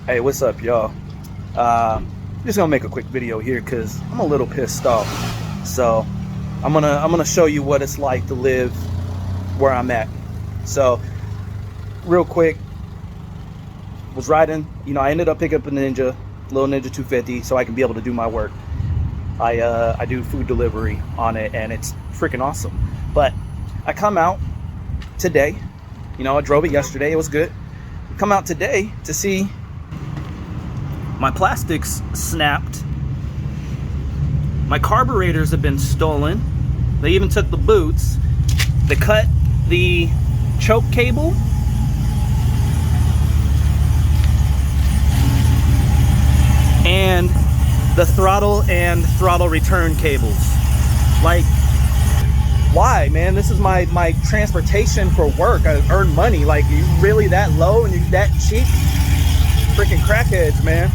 Hey, what's up, y'all? Just gonna make a quick video here because I'm a little pissed off. So I'm gonna show you what it's like to live where I'm at. So real quick, was riding, I ended up picking up a little Ninja 250 so I can be able to do my work. I do food delivery on it and it's freaking awesome. But I come out today, I drove it yesterday, it was good. Come out today to see my plastics snapped. My carburetors have been stolen. They even took the boots. They cut the choke cable. And the throttle and throttle return cables. Like, why, man? This is my transportation for work. I earn money. Like, you really that low and you that cheap? Freaking crackheads, man.